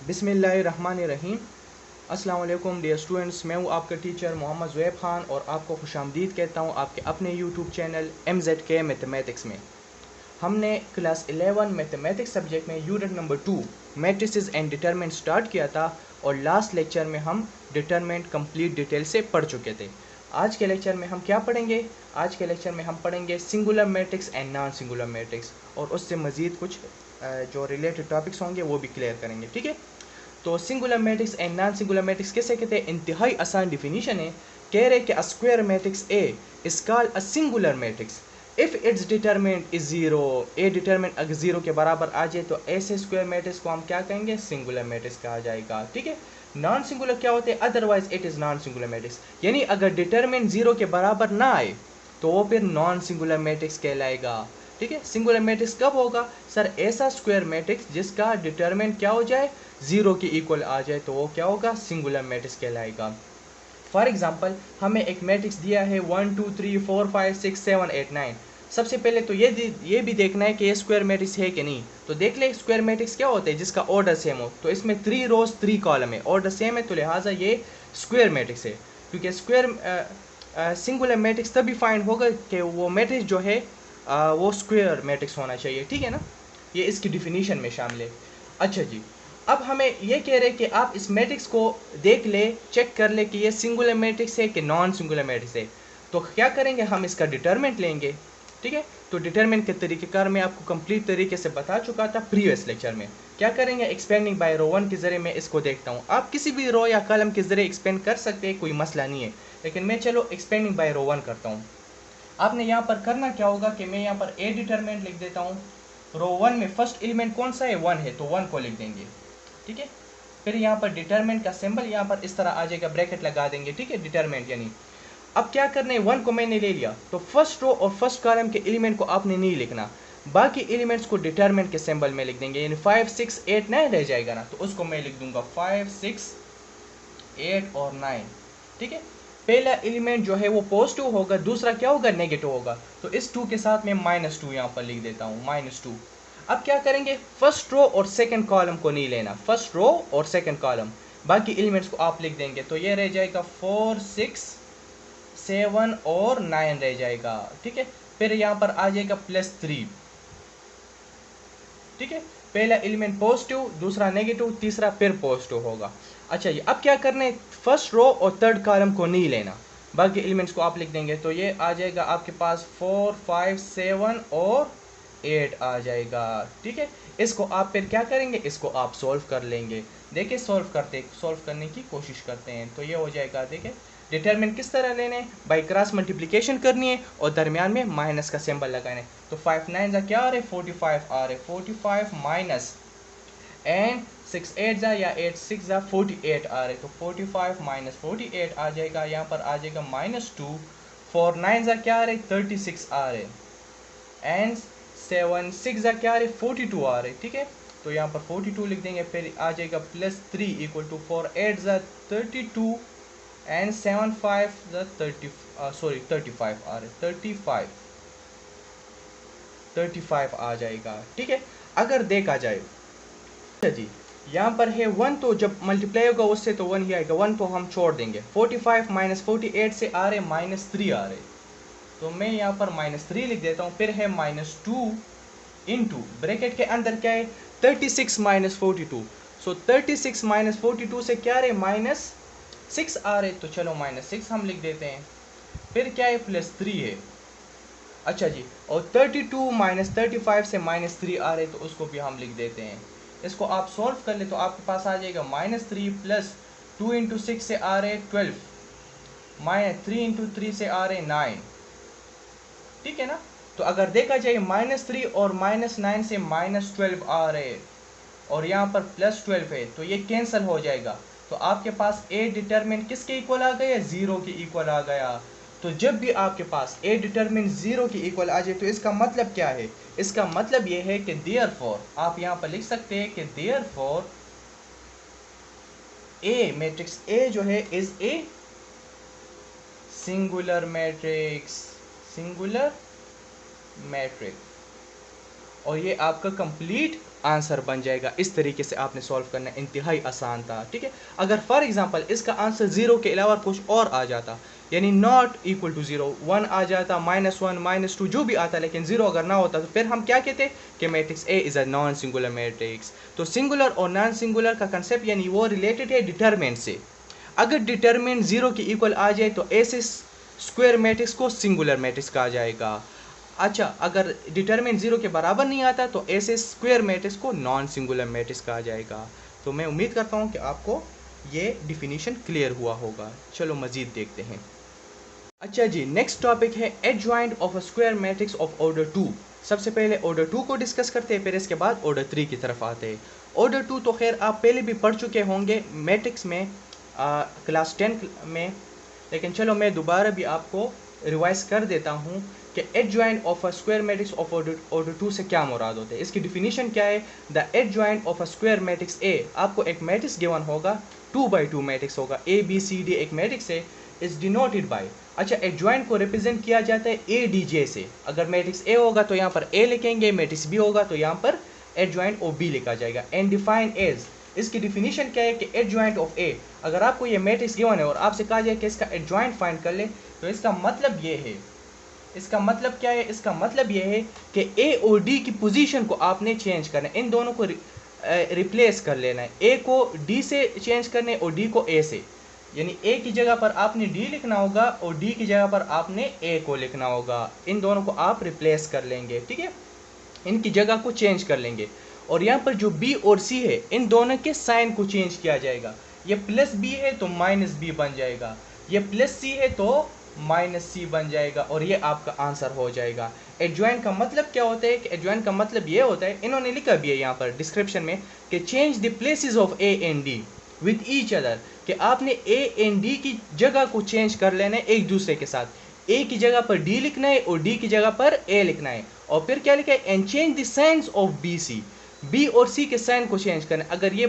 बिस्मिल्लाहिर्रहमानिर्रहीम। अस्सलाम वालेकुम डियर स्टूडेंट्स, मैं हूँ आपका टीचर मोहम्मद ज़ुएब ख़ान और आपको खुशामदीद कहता हूँ आपके अपने यूट्यूब चैनल MZK मैथमेटिक्स में। हमने क्लास 11 मैथमेटिक्स सब्जेक्ट में unit number 2 matrices and determinant start किया था और लास्ट लेक्चर में हम डिटरमिनेंट कंप्लीट डिटेल से पढ़ चुके थे। आज के लेक्चर में हम क्या पढ़ेंगे? आज के लेक्चर में हम पढ़ेंगे singular matrix and non singular matrix और उससे मज़ीद कुछ जो रिलेटेड टॉपिक्स होंगे वो भी क्लियर करेंगे। ठीक है, तो singular matrix and non singular matrix कैसे कहते हैं? इंतहाई आसान डिफिनीशन है। कह रहे कि अ square matrix A is called a singular matrix if it's determinant is zero. A determinant अगर जीरो के बराबर आ जाए तो ऐसे स्क्वायर मैट्रिक्स को हम क्या कहेंगे? सिंगुलर मैट्रिक्स कहा जाएगा। ठीक है, नॉन सिंगुलर क्या होते हैं? Otherwise it is non singular matrix, यानी अगर डिटरमिनेंट जीरो के बराबर ना आए तो वो फिर नॉन सिंगुलर मैट्रिक्स कहलाएगा। ठीक है, सिंगुलर मैट्रिक्स कब होगा? सर ऐसा स्क्वायर मैट्रिक्स जिसका डिटरमिनेंट क्या हो जाए? जीरो के इक्वल आ जाए तो वो क्या होगा? सिंगुलर मैट्रिक्स कहलाएगा। फॉर एग्जांपल हमें एक मैट्रिक्स दिया है 1 2 3 4 5 6 7 8 9। सबसे पहले तो ये भी देखना है कि ये स्क्वायर मैट्रिक्स है कि नहीं। तो देख ले स्क्वायर मैट्रिक्स क्या होता है? जिसका ऑर्डर सेम हो। तो इसमें 3 रोज 3 कॉलम है, ऑर्डर सेम है, तो लिहाजा ये स्क्वायर मैट्रिक्स है। क्योंकि स्क्वायर सिंगुलर मैट्रिक्स तभी फाइंड होगा कि वो मैट्रिक्स जो है वो स्क्वायर मैट्रिक्स होना चाहिए। ठीक है ना, ये इसकी डिफिनीशन में शामिल है। अच्छा जी, अब हमें ये कह रहे हैं कि आप इस मैट्रिक्स को देख ले, चेक कर ले कि ये सिंगुलर मैट्रिक्स है कि नॉन सिंगुलर मैट्रिक्स है। तो क्या करेंगे? हम इसका डिटरमिनेंट लेंगे। ठीक है, तो डिटरमिनेंट के तरीक़ेकार मैं आपको कंप्लीट तरीके से बता चुका था प्रीवियस लेक्चर में। क्या करेंगे? एक्सपेंडिंग बाय रो 1 के ज़रिए मैं इसको देखता हूँ। आप किसी भी रो या कॉलम के ज़रिए एक्सपेंड कर सकते हैं, कोई मसला नहीं है, लेकिन मैं चलो एक्सपेंडिंग बाय रो 1 करता हूँ। आपने यहाँ पर करना क्या होगा कि मैं यहाँ पर ए डिटरमिनेंट लिख देता हूँ। रो 1 में फर्स्ट एलिमेंट कौन सा है? 1 है, तो 1 को लिख देंगे। ठीक है, फिर यहाँ पर डिटरमिनेंट का सिंबल यहाँ पर इस तरह आ जाएगा, ब्रैकेट लगा देंगे। ठीक है, डिटरमिनेंट यानी अब क्या करना है? 1 को मैंने ले लिया तो फर्स्ट रो और फर्स्ट कॉलम के एलिमेंट को आपने नहीं लिखना, बाकी एलिमेंट्स को डिटरमिनेंट के सिंबल में लिख देंगे। यानी 5 6 8 9 रह जाएगा ना, तो उसको मैं लिख दूंगा 5 6 8 और 9। ठीक है, पहला एलिमेंट जो है वो पॉजिटिव होगा, दूसरा क्या होगा? नेगेटिव होगा। तो इस 2 के साथ मैं -2 यहाँ पर लिख देता हूँ, -2। अब क्या करेंगे? फर्स्ट रो और सेकंड कॉलम को नहीं लेना, फर्स्ट रो और सेकंड कॉलम, बाकी एलिमेंट्स को आप लिख देंगे। तो ये रह जाएगा 4 6 7 और 9 रह जाएगा। ठीक है, फिर यहाँ पर आ जाएगा +3। ठीक है, पहला एलिमेंट पॉजिटिव, दूसरा नेगेटिव, तीसरा फिर पॉजिटिव होगा। अच्छा जी, अब क्या करना है? फर्स्ट रो और थर्ड कॉलम को नहीं लेना, बाकी एलिमेंट्स को आप लिख देंगे। तो ये आ जाएगा आपके पास 4 5 7 और 8 आ जाएगा। ठीक है, इसको आप फिर क्या करेंगे? इसको आप सॉल्व कर लेंगे। देखिए सॉल्व करने की कोशिश करते हैं। तो ये हो जाएगा, देखिए डिटरमिनेंट किस तरह लेने हैं? बाई क्रॉस मल्टीप्लिकेशन करनी है और दरमियान में माइनस का सिंबल लगाना है। तो 5 9 जा क्या आ रहे? 45 आ रहे, 45 माइनस एंड 6 8 जा या 8 6 जा 48 आ रहे, तो 45 माइनस 48 आ जाएगा। यहाँ पर आ जाएगा -2। 4 9 जा क्या आ रहे? 36 आ रहे एंड 7 6 जा क्या आ रहे? 42 आ रहे। ठीक है, तो यहाँ पर 42 लिख देंगे। फिर आ जाएगा +3 इक्वल टू 4 8 जा 32 एंड 7 5 जा 35 आ रहे, 35 आ जाएगा। ठीक है, अगर देखा जाए जी यहाँ पर है 1, तो जब मल्टीप्लाई होगा उससे तो 1 ही आएगा, 1 तो हम छोड़ देंगे। 45 माइनस 48 से आ रहे -3 आ रहे, तो मैं यहाँ पर -3 लिख देता हूँ। फिर है -2 इंटू ब्रैकेट के अंदर क्या है? 36 माइनस 42। सो 36 माइनस 42 से क्या रहे? -6 आ रहे, तो चलो -6 हम लिख देते हैं। फिर क्या है? +3 है। अच्छा जी, और 32 माइनस 35 से -3 आ रहे, तो उसको भी हम लिख देते हैं। इसको आप सॉल्व कर ले तो आपके पास आ जाएगा -3 प्लस 2 इंटू 6 से आ रहे 12, -3 इंटू 3 से आ रहे 9। ठीक है ना, तो अगर देखा जाए -3 और -9 से -12 आ रहे और यहाँ पर +12 है, तो ये कैंसिल हो जाएगा। तो आपके पास ए डिटरमिनेंट किसके इक्वल आ गया? 0 के इक्वल आ गया। तो जब भी आपके पास ए डिटरमिनेंट 0 के इक्वल आ जाए तो इसका मतलब क्या है? इसका मतलब ये है कि देयरफॉर, आप यहाँ पर लिख सकते हैं कि देयरफॉर ए मैट्रिक्स ए जो है is a singular matrix, singular matrix. और ये आपका कंप्लीट आंसर बन जाएगा। इस तरीके से आपने सॉल्व करना, इंतहाई आसान था। ठीक है, अगर फॉर एग्जांपल इसका आंसर 0 के अलावा कुछ और आ जाता, यानी नॉट इक्वल टू 0, 1 आ जाता, -1 -2 जो भी आता, लेकिन 0 अगर ना होता तो फिर हम क्या कहते कि matrix A is a non singular matrix. तो सिंगुलर और नॉन सिंगुलर का कंसेप्ट यानी वो रिलेटेड है डिटरमिनेंट से। अगर डिटरमिनेंट 0 के इक्वल आ जाए तो ऐसे स्क्वायर मैट्रिक्स को सिंगुलर मैट्रिक्स कहा जाएगा। अच्छा, अगर डिटरमिनेंट 0 के बराबर नहीं आता तो ऐसे स्क्वायर मैट्रिक्स को नॉन सिंगुलर मैट्रिक्स कहा जाएगा। तो मैं उम्मीद करता हूँ कि आपको ये डिफिनीशन क्लियर हुआ होगा। चलो मज़ीद देखते हैं। अच्छा जी, नेक्स्ट टॉपिक है adjoint of a square matrix of order 2। सबसे पहले ऑर्डर 2 को डिस्कस करते हैं, फिर इसके बाद ऑर्डर 3 की तरफ आते हैं। ऑर्डर 2 तो खैर आप पहले भी पढ़ चुके होंगे मैट्रिक्स में क्लास 10 में, लेकिन चलो मैं दोबारा भी आपको रिवाइज कर देता हूँ कि adjoint of a square matrix of order 2 से क्या मुराद होते हैं। इसकी डिफिनीशन क्या है? The adjoint of a square matrix ए, आपको एक मैट्रिक्स गिवन होगा, 2x2 मैट्रिक्स होगा, ए बी सी डी एक मैट्रिक्स है, इज डिनोटेड बाय। अच्छा, एडजॉइंट को रिप्रेजेंट किया जाता है ए डी जे से। अगर मैट्रिक्स ए होगा तो यहाँ पर ए लिखेंगे, मैट्रिक्स बी होगा तो यहाँ पर एडजॉइंट ओ बी लिखा जाएगा। एंड डिफाइन एज, इसकी डिफिनीशन क्या है कि एडजॉइंट ऑफ ए, अगर आपको ये मैट्रिक्स गिवन है और आपसे कहा जाए कि इसका एडजॉइंट फाइंड कर ले, तो इसका मतलब ये है, इसका मतलब क्या है? इसका मतलब ये है कि ए और डी की पोजीशन को आपने चेंज करना है, इन दोनों को रिप्लेस कर लेना है। ए को डी से चेंज करने और डी को ए से, यानी ए की जगह पर आपने डी लिखना होगा और डी की जगह पर आपने ए को लिखना होगा। इन दोनों को आप रिप्लेस कर लेंगे, ठीक है, इनकी जगह को चेंज कर लेंगे। और यहाँ पर जो बी और सी है, इन दोनों के साइन को चेंज किया जाएगा। ये प्लस बी है तो माइनस बी बन जाएगा, ये प्लस सी है तो माइनस सी बन जाएगा, और ये आपका आंसर हो जाएगा। एडजॉइंट का मतलब क्या होता है कि एडजॉइंट का मतलब ये होता है, इन्होंने लिखा भी है यहाँ पर डिस्क्रिप्शन में, कि change the places of A and D with each other, कि आपने ए एंड डी की जगह को चेंज कर लेना है एक दूसरे के साथ। ए की जगह पर डी लिखना है और डी की जगह पर ए लिखना है। और फिर क्या लिखा है? And change the signs of B C, B और सी के साइन को चेंज करना है। अगर ये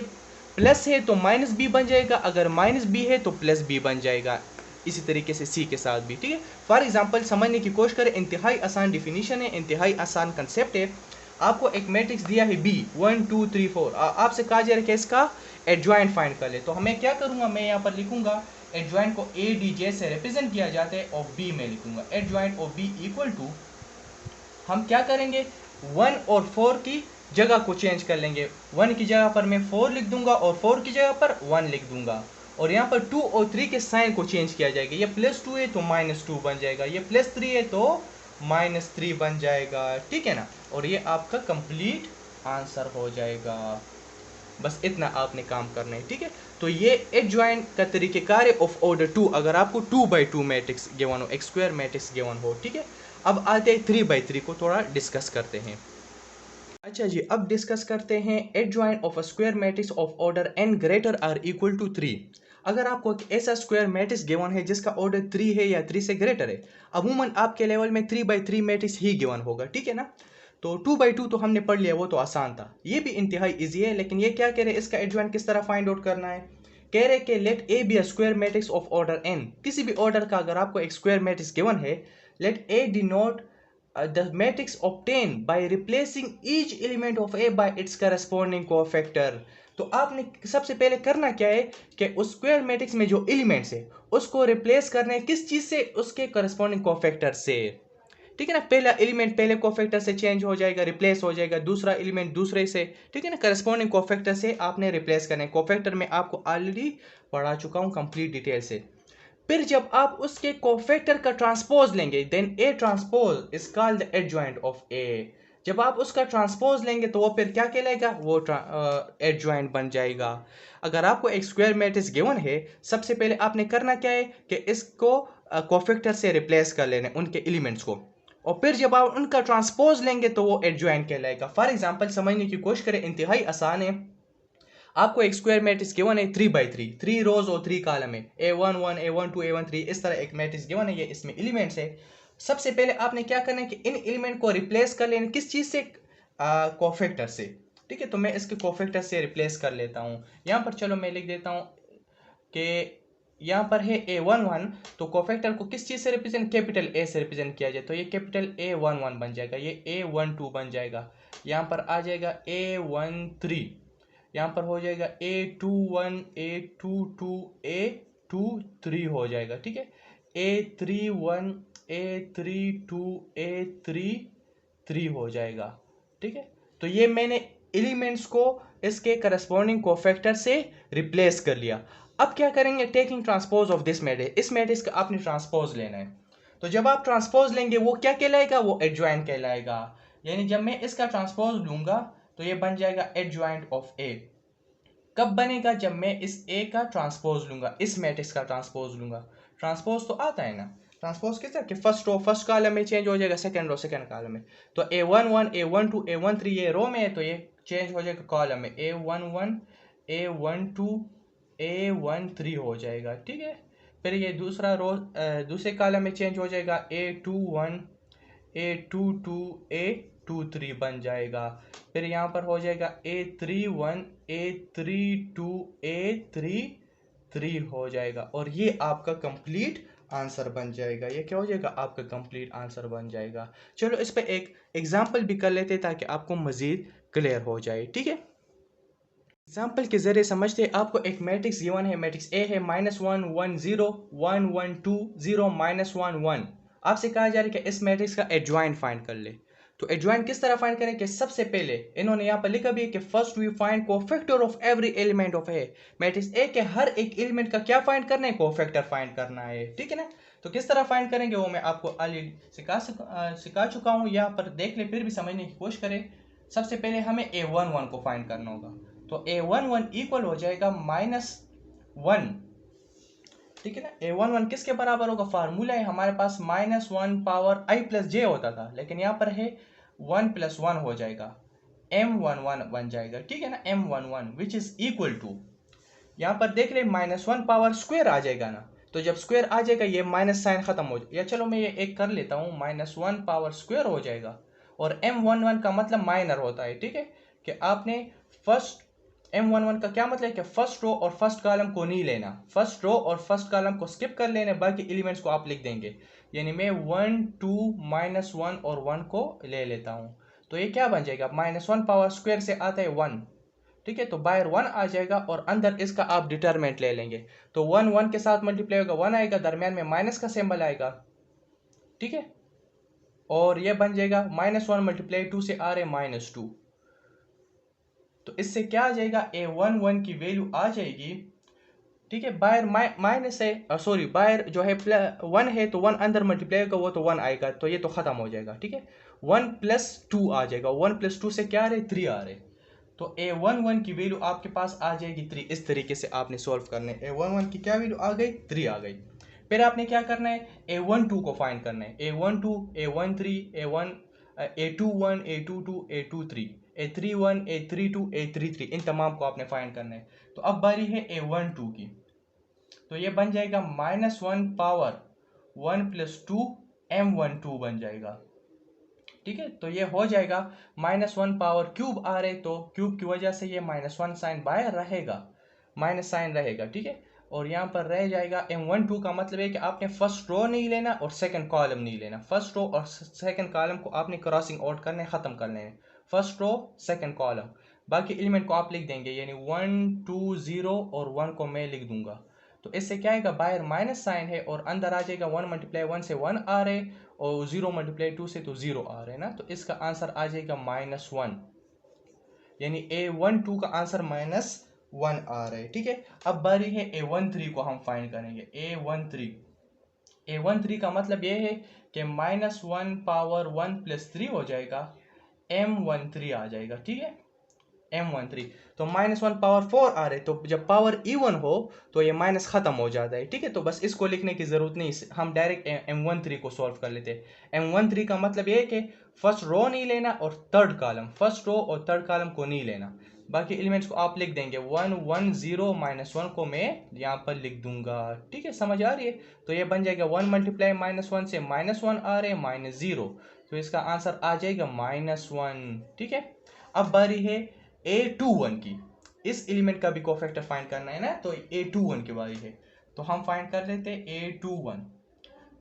प्लस है तो माइनस बी बन जाएगा, अगर माइनस बी है तो प्लस बी बन जाएगा। इसी तरीके से सी के साथ भी, ठीक है। फॉर एग्जांपल समझने की कोशिश करें, इंतहाई आसान डिफिनीशन है, इंतहाई आसान कंसेप्ट है। आपको एक मैट्रिक्स दिया है बी 1 2 3 4, आपसे कहा जा रहा है कि इसका एडजॉइंट फाइंड कर ले। तो हमें क्या करूंगा, मैं यहाँ पर लिखूंगा एडजॉइंट को ए डी जे से रिप्रेजेंट किया जाता है, ऑफ बी में लिखूंगा adjoint of B equal to, हम क्या करेंगे 1 और 4 की जगह को चेंज कर लेंगे। 1 की जगह पर मैं 4 लिख दूंगा और 4 की जगह पर 1 लिख दूंगा, और यहाँ पर 2 और 3 के साइन को चेंज किया जाएगा। ये +2 है तो -2 बन जाएगा, ये +3 है तो -3 बन जाएगा, ठीक है ना। और ये आपका कंप्लीट आंसर हो जाएगा। बस इतना आपने काम करना है, ठीक है। तो ये एडजॉइंट का तरीक़ेकार है ऑफ ऑर्डर 2, अगर आपको 2x2 मैट्रिक्स गिवन हो, एक स्क्वायर मैट्रिक्स गिवन हो, ठीक है। अब आते हैं 3x3 को थोड़ा डिस्कस करते हैं। अच्छा जी, अब डिस्कस करते हैं adjoint of a square matrix of order n greater or equal to 3। अगर आपको एक ऐसा स्क्वायर मैट्रिक्स गिवन है जिसका ऑर्डर 3 है या 3 से ग्रेटर है, अमूमन आपके लेवल में 3x3 मैट्रिक्स ही गिवन होगा, ठीक है ना। तो 2x2 तो हमने पढ़ लिया, वो तो आसान था, ये भी इंतहाई इजी है। लेकिन ये क्या कह रहे हैं, इसका एडजॉइंट किस तरह फाइंड आउट करना है। कह रहे कि let A be a square matrix of order n, किसी भी ऑर्डर का अगर आपको एक स्क्वायर मैट्रिक्स गिवन है, let A denote the matrix obtained by replacing each element of A by its corresponding cofactor। तो आपने सबसे पहले करना क्या है कि उस स्क्वायर मैट्रिक्स में जो एलिमेंट्स है उसको रिप्लेस करना है, किस चीज से? उसके करस्पॉन्डिंग कोफैक्टर से, ठीक है ना। पहला एलिमेंट पहले कोफैक्टर से चेंज हो जाएगा, रिप्लेस हो जाएगा, दूसरा एलिमेंट दूसरे से, ठीक है ना। करस्पॉन्डिंग कोफैक्टर से आपने रिप्लेस करना है। कोफैक्टर में आपको ऑलरेडी पढ़ा चुका हूँ कंप्लीट डिटेल से। फिर जब आप उसके कोफैक्टर का ट्रांसपोज लेंगे, then A transpose is called the adjoint of A. जब आप उसका ट्रांसपोज लेंगे तो वो फिर क्या कहलाएगा, वो एडजॉइंट बन जाएगा। अगर आपको एक स्क्वायर मैट्रिक्स गिवन है, सबसे पहले आपने करना क्या है कि इसको कोफैक्टर से रिप्लेस कर लेना उनके एलिमेंट्स को, और फिर जब आप उनका ट्रांसपोज लेंगे तो वो एडजॉइंट कहलाएगा। फॉर एग्जांपल समझने की कोशिश करें, इंतहाई आसान है। आपको एक स्क्वायर मैट्रिक्स गिवन है 3x3, 3 रोज और 3 कॉलम है, A1 1 A1 2 A1 3, इस तरह एक मैट्रिक्स गिवन है, ये इसमें एलिमेंट्स है। सबसे पहले आपने क्या करना है कि इन एलिमेंट को रिप्लेस कर लेना, किस चीज से? कोफैक्टर से, ठीक है। तो मैं इसके कोफैक्टर से रिप्लेस कर लेता हूँ। यहाँ पर चलो मैं लिख देता हूँ कि यहाँ पर है A11, तो कोफैक्टर को किस चीज़ से रिप्रेजेंट, कैपिटल ए से रिप्रेजेंट किया जाए, तो ये कैपिटल A11 बन जाएगा, ये A12 बन जाएगा, यहाँ पर आ जाएगा A13, यहाँ पर हो जाएगा A21, A22, A23 हो जाएगा, ठीक है, A31, A32, A33 हो जाएगा, ठीक है। तो ये मैंने एलिमेंट्स को इसके करस्पॉन्डिंग कोफैक्टर से रिप्लेस कर लिया। अब क्या करेंगे, taking transpose of this matrix, इस मैट्रिक्स का आपने ट्रांसपोज लेना है। तो जब आप ट्रांसपोज लेंगे वो क्या कहलाएगा, वो एडजॉइंट कहलाएगा। यानी जब मैं इसका ट्रांसपोज लूंगा तो ये बन जाएगा एडजॉइंट ऑफ ए। कब बनेगा, जब मैं इस ए का ट्रांसपोज लूंगा, इस मैट्रिक्स का ट्रांसपोज लूंगा। ट्रांसपोज तो आता है ना, ट्रांसपोज किस तरह कि फर्स्ट रो फर्स्ट कॉलम में चेंज हो जाएगा, सेकंड रो सेकंड कॉलम में। तो A11, A12, A13 ये रो में है, तो ये चेंज हो जाएगा कॉलम में, A11, A12, A13 हो जाएगा, ठीक है। फिर ये दूसरा रो दूसरे कॉलम में चेंज हो जाएगा, A21, A22, A23 बन जाएगा। फिर यहाँ पर हो जाएगा A31, A32, A33 हो जाएगा, और ये आपका कंप्लीट आंसर बन जाएगा। ये क्या हो जाएगा, आपका कंप्लीट आंसर बन जाएगा। चलो इस पे एक एग्जांपल भी कर लेते हैं ताकि आपको मजीद क्लियर हो जाए, ठीक है। एग्जाम्पल के जरिए समझते हैं। आपको एक मैट्रिक्स गिवन है, मैट्रिक्स ए है, -1 1 0 1 1 2 0 -1 1। आपसे कहा जा रहा है कि इस मैट्रिक्स का एडजॉइंट फाइंड कर ले। तो एडजॉइंट किस तरह फाइंड करें कि सबसे पहले इन्होंने यहाँ पर लिखा भी है कि first we find cofactor of every element of A. Matrix A के हर एक एलिमेंट का क्या फाइंड करना है, कोफैक्टर फाइंड करना है, ठीक है ना। तो किस तरह फाइंड करेंगे वो मैं आपको ऑलरेडी सिखा चुका हूँ, यहाँ पर देख ले फिर भी समझने की कोशिश करें। सबसे पहले हमें A11 को फाइंड करना होगा, तो A11 इक्वल हो जाएगा -1, ठीक है ना। A11 किसके बराबर होगा, फार्मूला है हमारे पास -1 पावर i प्लस जे होता था, लेकिन यहाँ पर है 1 + 1 हो जाएगा, M11 बन जाएगा, ठीक है ना, M11 which is equal to, यहाँ पर देख ले -1 पावर स्क्वायर आ जाएगा ना, तो जब स्क्वायर आ जाएगा ये माइनस साइन खत्म हो जाएगा। या चलो मैं ये एक कर लेता हूँ, -1 पावर स्क्वायर हो जाएगा, और M11 का मतलब माइनर होता है, ठीक है, कि आपने फर्स्ट M11 का क्या मतलब है कि फर्स्ट रो और फर्स्ट कॉलम को नहीं लेना, फर्स्ट रो और फर्स्ट कॉलम को स्किप कर लेना, बाकी एलिमेंट्स को आप लिख देंगे। यानी मैं 1 2 -1 और 1 को ले लेता हूँ, तो ये क्या बन जाएगा, -1 पावर स्क्वायर से आता है 1, ठीक है, तो बाहर 1 आ जाएगा और अंदर इसका आप डिटरमिनेंट ले लेंगे, तो 1 1 के साथ मल्टीप्लाई होगा, 1 आएगा, दरमियान में माइनस का सिंबल आएगा, ठीक है, और ये बन जाएगा -1 × 2 से आ रहे -2। तो इससे क्या आ जाएगा, A11 की वैल्यू आ जाएगी, ठीक है, बाहर माइनस है, सॉरी बाहर जो है 1 है, तो 1 अंदर मल्टीप्लाई होगा, वो तो 1 आएगा, तो ये तो खत्म हो जाएगा, ठीक है। 1 + 2 आ जाएगा, 1 + 2 से क्या आ रहे, 3 आ रहे, तो A11 की वैल्यू आपके पास आ जाएगी 3। इस तरीके से आपने सॉल्व करना है। A11 की क्या वैल्यू आ गई, 3 आ गई। फिर आपने क्या करना है, A12 को फाइंड करना है, A12, A13, A21, A22, A23, A31, A32, A33, इन तमाम को आपने फाइंड करना है। तो अब बारी है A12 की, तो ये बन जाएगा -1 पावर 1 + 2 M12 बन जाएगा, ठीक है। तो ये हो जाएगा -1 पावर क्यूब आ रहे, तो क्यूब की वजह से ये -1 साइन बाहर रहेगा, माइनस साइन रहेगा, ठीक है, और यहाँ पर रह जाएगा M12 का मतलब है कि आपने फर्स्ट रो नहीं लेना और सेकंड कॉलम नहीं लेना, फर्स्ट रो और सेकंड कॉलम को आपने क्रॉसिंग आउट करने खत्म कर लेने, फर्स्ट रो सेकंड कॉलम, बाकी एलिमेंट को आप लिख देंगे, यानी 1 2 0 और 1 को मैं लिख दूंगा। तो इससे क्या आएगा, बाहर माइनस साइन है और अंदर आ जाएगा 1 × 1 से 1 आ रहे, और 0 × 2 से तो 0 आ रहे ना, तो इसका आंसर आ जाएगा -1, यानी A12 का आंसर -1 आ रहा है, ठीक है। अब बारी है A13 को हम फाइंड करेंगे। A13 का मतलब ये है कि -1 पावर 1 + 3 हो जाएगा, M13 आ जाएगा, ठीक है, M13। तो -1 पावर 4 आ रहे, तो जब पावर इवन हो तो ये माइनस खत्म हो जाता है, ठीक है। तो बस इसको लिखने की जरूरत नहीं, हम डायरेक्ट M13 को सॉल्व कर लेते हैं। M13 का मतलब ये है कि फर्स्ट रो नहीं लेना और थर्ड कॉलम, फर्स्ट रो और थर्ड कॉलम को नहीं लेना, बाकी एलिमेंट्स को आप लिख देंगे। 1 1 0 -1 को मैं यहाँ पर लिख दूंगा, ठीक है, समझ आ रही है। तो ये बन जाएगा 1 × -1 से -1 आ रहे -0, तो इसका आंसर आ जाएगा -1, ठीक है। अब बारी है A21 की, इस एलिमेंट का भी कोफैक्टर फाइंड करना है ना, तो A21 की बारी है। तो हम फाइंड कर लेते हैं A21।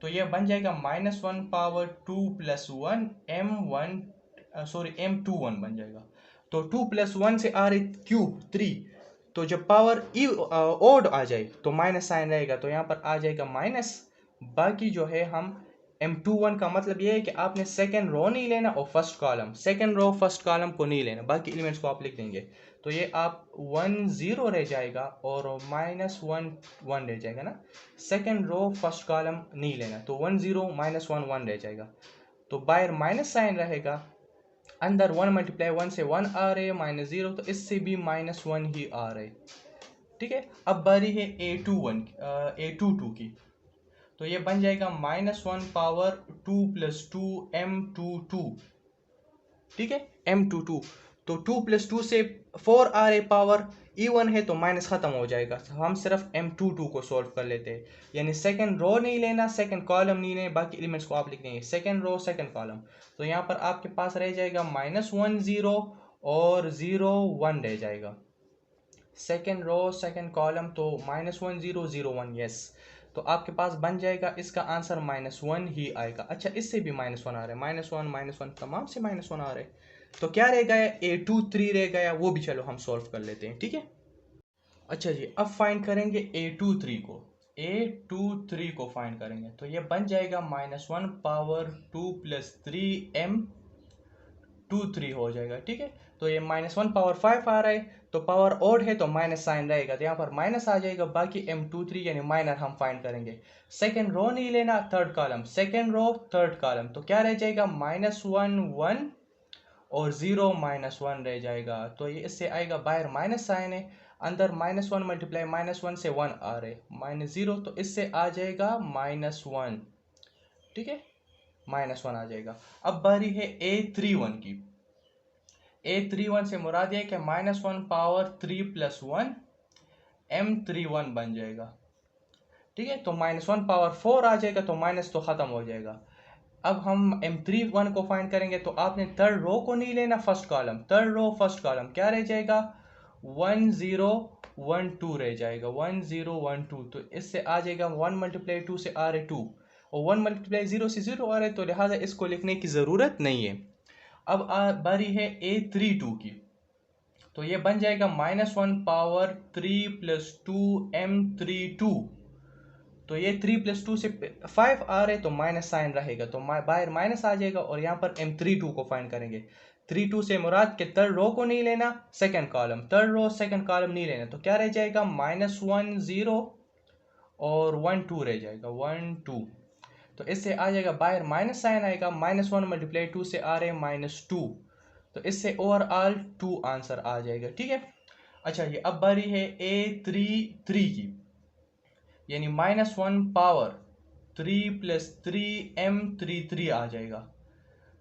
तो ये बन जाएगा -1 पावर 2 प्लस 1 M21 बन जाएगा। तो 2 प्लस 1 से आ रही क्यूब 3, तो जब पावर ओड आ जाए तो माइनस साइन रहेगा, तो यहाँ पर आ जाएगा माइनस। बाकी जो है हम M21 का मतलब ये है कि आपने सेकेंड रो नहीं लेना और first column, second row first column को नहीं लेना, बाकी एलिमेंट्स को आप लिख देंगे। तो ये आप 1 0 रह जाएगा और -1 1 रह जाएगा ना, सेकेंड रो फर्स्ट कॉलम नहीं लेना, तो 1 0 -1 1 रह जाएगा। तो बाहर माइनस साइन रहेगा, अंदर 1 मल्टीप्लाई 1 से 1 आ रहे -0, तो इससे भी -1 ही आ रहे। ठीक है, अब बारी है A22 की। तो ये बन जाएगा -1 पावर 2 प्लस 2 M22। ठीक है, M22। तो 2 प्लस 2 से 4 आ रहे पावर, E1 है तो माइनस खत्म हो जाएगा, तो हम सिर्फ M22 को सॉल्व कर लेते हैं। यानी सेकंड रो नहीं लेना, सेकंड कॉलम नहीं लेना, बाकी एलिमेंट्स को आप लिख देंगे सेकंड रो सेकंड कॉलम। तो यहाँ पर आपके पास रह जाएगा -1 0 और 0 1 रह जाएगा। सेकंड रो सेकंड कॉलम तो -1 0 0 1, यस। तो आपके पास बन जाएगा इसका आंसर -1 ही आएगा। अच्छा, इससे भी -1 आ रहा है, -1 तमाम से -1 आ रहे हैं। तो क्या रह गया, A23 रह गया, वो भी चलो हम सॉल्व कर लेते हैं। ठीक है, अच्छा जी, अब फाइंड करेंगे A23 को। A23 को फाइंड करेंगे तो ये बन जाएगा -1 पावर 2 प्लस 3 M23 हो जाएगा। ठीक है, तो ये -1 पावर 5 आ रहा है, तो पावर ओड है तो माइनस साइन रहेगा, तो यहाँ पर माइनस आ जाएगा। बाकी M23 यानी माइनर हम फाइंड करेंगे। सेकेंड रो नहीं लेना, third column, second row third column, तो क्या रह जाएगा -1 1 और 0 -1 रह जाएगा। तो ये इससे आएगा, बाहर माइनस साइन है, अंदर -1 मल्टीप्लाई -1 से 1 आ रहे -0, तो इससे आ जाएगा -1। ठीक है, -1 आ जाएगा। अब बारी है A31 की। A31 से मुराद है कि -1 पावर 3 प्लस 1 M31 बन जाएगा। ठीक है, तो -1 पावर 4 आ जाएगा, तो माइनस तो खत्म हो जाएगा। अब हम M31 को फाइंड करेंगे, तो आपने थर्ड रो को नहीं लेना, first column, third row first column, क्या रह जाएगा 1 0 1 2 रह जाएगा, 1 0 1 2। तो इससे आ जाएगा 1 मल्टीप्लाई 2 से आ रहे 2 और 1 मल्टीप्लाई 0 से 0 आ रहे, तो लिहाजा इसको लिखने की ज़रूरत नहीं है। अब बारी है A32 की। तो ये बन जाएगा -1 पावर 3 प्लस 2 M32। तो ये 3 प्लस 2 से 5 आ रहे, तो माइनस साइन रहेगा, तो बाहर माइनस आ जाएगा और यहाँ पर M32 को फाइंड करेंगे। 32 से मुराद के थर्ड रो को नहीं लेना, second column, third row second column नहीं लेना, तो क्या रह जाएगा -1 0 और 1 2 रह जाएगा, 1 2। तो इससे आ जाएगा, बाहर माइनस साइन आएगा, -1 मल्टीप्लाई 2 से आ रहे -2, तो इससे ओवरऑल 2 आंसर आ जाएगा। ठीक है, अच्छा ये अब बारी है A33 की, यानी -1 पावर 3 प्लस 3 M33 आ जाएगा,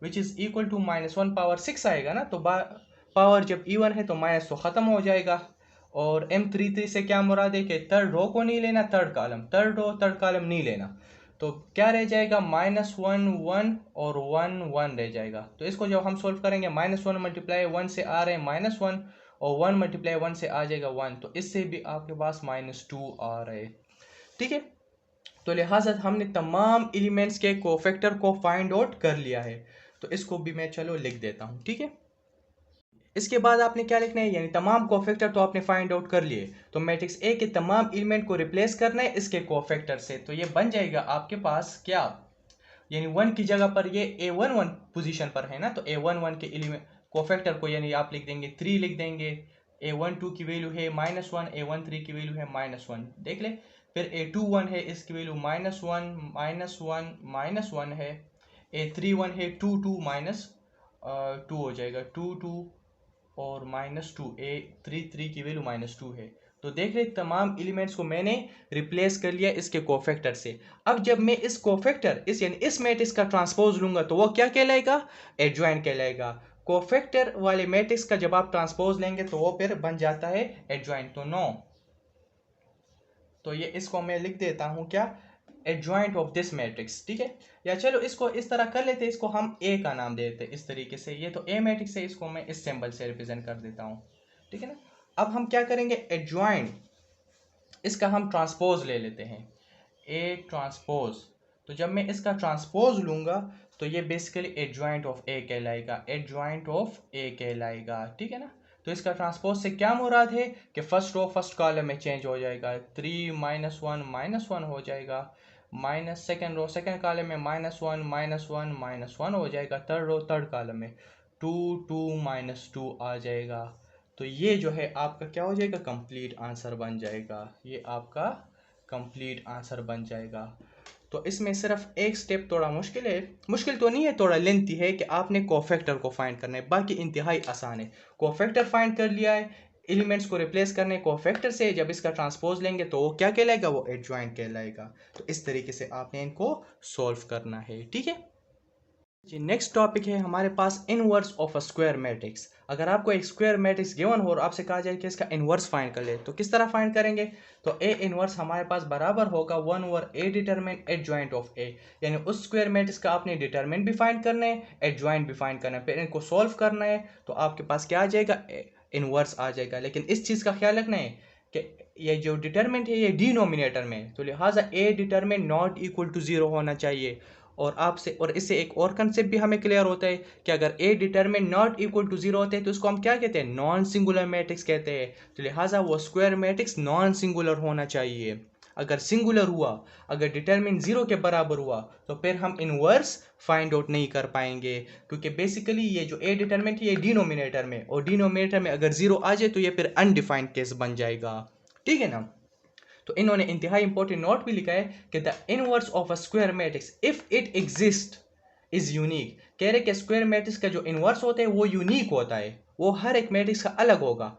which is equal to -1 power 6 आएगा ना। तो पावर जब इवन है तो माइनस तो ख़त्म हो जाएगा। और M33 से क्या मुराद है कि थर्ड रो को नहीं लेना, third column, third row third column नहीं लेना, तो क्या रह जाएगा -1 1 और 1 1 रह जाएगा। तो इसको जब हम सोल्व करेंगे, -1 मल्टीप्लाई 1 से आ रहे हैं -1 और 1 मल्टीप्लाई 1 से आ जाएगा 1, तो इससे भी आपके पास -2 आ रहे। ठीक है, तो लिहाजा हमने तमाम एलिमेंट्स के कोफैक्टर को फाइंड आउट कर लिया है। तो इसको भी मैं चलो लिख देता हूँ। ठीक है, इसके बाद आपने क्या लिखना है, यानी तमाम कोफैक्टर तो आपने फाइंड आउट कर लिए, तो मैट्रिक्स ए के तमाम एलिमेंट को रिप्लेस करना है इसके कोफैक्टर से। तो ये बन जाएगा आपके पास क्या, यानी 1 की जगह पर ये A11 पोजीशन पर है ना, तो A11 के एलिमेंट कोफैक्टर को यानी आप लिख देंगे 3 लिख देंगे। A12 की वैल्यू है -1, A13 की वैल्यू है -1, देख ले। फिर A21 है, इसकी वैल्यू -1 -1 है। A31 है 2 2 -2 हो जाएगा, 2 2 और -2। A33 की वैल्यू -2 है। तो देख रहे तमाम एलिमेंट्स को मैंने रिप्लेस कर लिया इसके कोफैक्टर से। अब जब मैं इस कोफैक्टर यानी इस मैट्रिक्स का ट्रांसपोज लूंगा तो वो क्या कहलाएगा, एडजॉइंट कहलाएगा। कोफैक्टर वाले मैट्रिक्स का जब आप ट्रांसपोज लेंगे तो वो फिर बन जाता है एडजॉइंट। तो नो, तो ये इसको मैं लिख देता हूं क्या, एडजॉइंट ऑफ दिस मैट्रिक्स। ठीक है, या चलो इसको इस तरह कर लेते हैं, इसको हम ए का नाम दे देते हैं इस तरीके से। ये तो ए मैट्रिक्स है, इसको मैं इस सिंबल से रिप्रेजेंट कर देता हूँ। ठीक है ना, अब हम क्या करेंगे, एडजॉइंट इसका हम ट्रांसपोज ले लेते हैं, ए ट्रांसपोज। तो जब मैं इसका ट्रांसपोज लूँगा तो ये बेसिकली एडजॉइंट ऑफ ए कहलाएगा, एडजॉइंट ऑफ ए कहलाएगा, ठीक है ना। तो इसका ट्रांसपोज से क्या मुराद है कि फर्स्ट रो फर्स्ट कॉलम में चेंज हो जाएगा, 3 -1 हो जाएगा, minus second row second column में -1 हो जाएगा, थर्ड रो थर्ड कॉलम में 2 2 -2 आ जाएगा। तो ये जो है आपका क्या हो जाएगा, कंप्लीट आंसर बन जाएगा, ये आपका कंप्लीट आंसर बन जाएगा। तो इसमें सिर्फ एक स्टेप थोड़ा मुश्किल है, मुश्किल तो नहीं है, थोड़ा लेंथी है कि आपने कोफैक्टर को फाइंड करना है, बाकी इंतहाई आसान है। कोफैक्टर फाइंड कर लिया है, एलिमेंट्स को रिप्लेस करने कोफैक्टर से, जब इसका ट्रांसपोज लेंगे तो वो क्या कहलाएगा, वो एडजॉइंट कहलाएगा। तो इस तरीके से आपने इनको सॉल्व करना है, ठीक है जी। नेक्स्ट टॉपिक है हमारे पास inverse of a square matrix. अगर आपको एक स्क्वायर मैट्रिक्स गिवन हो और आपसे कहा जाए कि इसका इनवर्स फाइंड कर ले, तो किस तरह फाइंड करेंगे। तो ए इनवर्स हमारे पास बराबर होगा 1/a डिटरमिनेंट एडजॉइंट ऑफ ए, यानी उस स्क्वायर मैट्रिक्स का आपने डिटरमिनेंट भी फाइंड करना है, एडजॉइंट भी फाइंड करना है, फिर इनको सॉल्व करना है, तो आपके पास क्या आ जाएगा, इनवर्स आ जाएगा। लेकिन इस चीज़ का ख्याल रखना है कि ये जो डिटरमिनेंट है ये डिनोमिनेटर में, तो लिहाजा ए डिटरमिनेंट नॉट इक्वल टू 0 होना चाहिए। और आपसे और इससे एक और कंसेप्ट भी हमें क्लियर होता है कि अगर ए डिटरमिनेंट नॉट इक्वल टू 0 होते हैं तो उसको हम क्या कहते हैं, नॉन सिंगुलर मैट्रिक्स कहते हैं। तो लिहाजा वो स्क्वायर मैट्रिक्स नॉन सिंगुलर होना चाहिए। अगर सिंगुलर हुआ, अगर डिटरमिनेंट 0 के बराबर हुआ, तो फिर हम इनवर्स फाइंड आउट नहीं कर पाएंगे, क्योंकि बेसिकली ये जो ए डिटरमिनेंट है ये डिनोमिनेटर में, और डिनोमिनेटर में अगर 0 आ जाए तो ये फिर अनडिफाइंड केस बन जाएगा, ठीक है ना। तो इन्होंने इंतहाई इंपॉर्टेंट नोट भी लिखा है कि the inverse of a square matrix if it exist is unique. कह रहे कि स्क्वायर मैट्रिक्स का जो इनवर्स होता है वो यूनिक होता है, वो हर एक मैट्रिक्स का अलग होगा।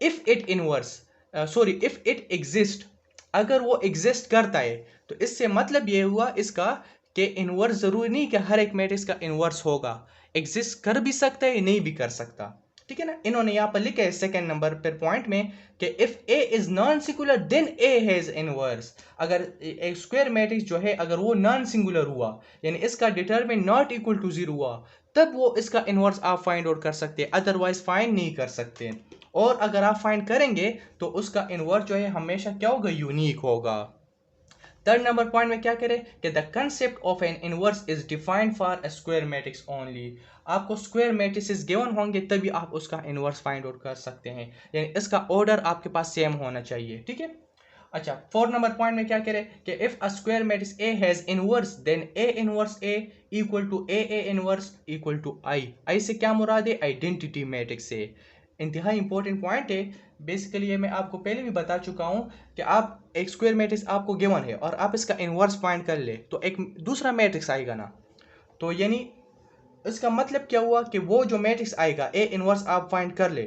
If it if it exist, अगर वो एग्जिस्ट करता है, तो इससे मतलब ये हुआ इसका कि इनवर्स जरूरी नहीं कि हर एक मैट्रिक्स का इनवर्स होगा, एग्जिस्ट कर भी सकता है, नहीं भी कर सकता, ठीक है ना। इन्होंने यहाँ पर लिखा है सेकंड नंबर पर पॉइंट में कि if A is non singular then A has inverse. अगर एक स्क्वायर मैट्रिक्स जो है अगर वो नॉन सिंगुलर हुआ, यानी इसका डिटरमिनेंट नॉट इक्वल टू 0 हुआ, तब वो इसका इनवर्स आप फाइंड आउट कर सकते हैं, अदरवाइज फाइंड नहीं कर सकते। और अगर आप फाइंड करेंगे तो उसका इनवर्स जो है हमेशा क्या होगा, यूनिक होगा। थर्ड नंबर पॉइंट में क्या करें कि the concept of N inverse is defined for a square matrix only. आपको स्क्वायर मैट्रिसेस गिवन होंगे तभी आप उसका इनवर्स फाइंड आउट कर सकते हैं, यानी इसका ऑर्डर आपके पास सेम होना चाहिए, ठीक है। अच्छा, 4 नंबर पॉइंट में क्या करें कि if a square matrix A has inverse then A inverse A equal to A inverse equal to I. I से क्या मुराद है, आइडेंटिटी मैट्रिक्स से। इंतहाई इंपॉर्टेंट पॉइंट है, बेसिकली ये मैं आपको पहले भी बता चुका हूँ कि आप एक स्क्वायर मैट्रिक्स आपको गिवन है और आप इसका इनवर्स फाइंड कर ले तो एक दूसरा मैट्रिक्स आएगा ना, तो यानी इसका मतलब क्या हुआ कि वो जो मैट्रिक्स आएगा ए इनवर्स आप फाइंड कर ले,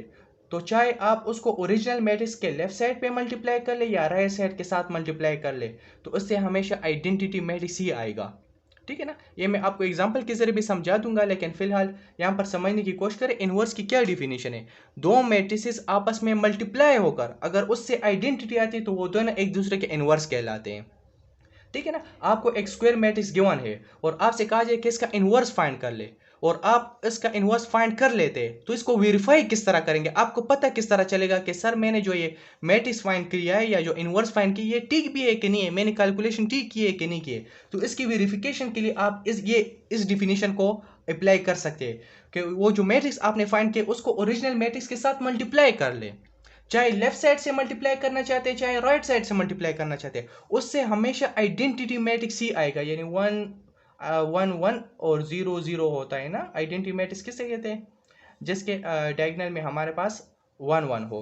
तो चाहे आप उसको ओरिजिनल मैट्रिक्स के लेफ्ट साइड पे मल्टीप्लाई कर ले या राइट साइड के साथ मल्टीप्लाई कर ले, तो उससे हमेशा आइडेंटिटी मैट्रिक्स ही आएगा, ठीक है ना। ये मैं आपको एग्जांपल के जरिए भी समझा दूंगा, लेकिन फिलहाल यहाँ पर समझने की कोशिश करें इनवर्स की क्या डिफिनीशन है। दो मैट्रिसेस आपस में मल्टीप्लाई होकर अगर उससे आइडेंटिटी आती है तो वो दोनों एक दूसरे के इनवर्स कहलाते हैं, ठीक है ना। आपको एक स्क्वायर मैट्रिक्स गिवन है और आपसे कहा जाए कि इसका इनवर्स फाइंड कर ले, और आप इसका इनवर्स फाइंड कर लेते तो इसको वेरीफाई किस तरह करेंगे, आपको पता किस तरह चलेगा कि सर मैंने जो ये मैट्रिक्स फाइंड किया है या जो इनवर्स फाइंड की ये ठीक भी है कि नहीं है, मैंने कैलकुलेशन ठीक की है कि नहीं की है। तो इसकी वेरिफिकेशन के लिए आप इस डिफिनीशन को अप्लाई कर सकते हैं कि वो जो मैट्रिक्स आपने फाइंड किया उसको ओरिजिनल मैट्रिक्स के साथ मल्टीप्लाई कर ले, चाहे लेफ्ट साइड से मल्टीप्लाई करना चाहते हैं चाहे राइट साइड से मल्टीप्लाई करना चाहते हैं, उससे हमेशा आइडेंटिटी मैट्रिक्स ही आएगा, यानी 1 और 0 होता है ना। आइडेंटिटी मैट्रिक्स किससे कहते हैं, जिसके डायगोनल में हमारे पास 1 हो,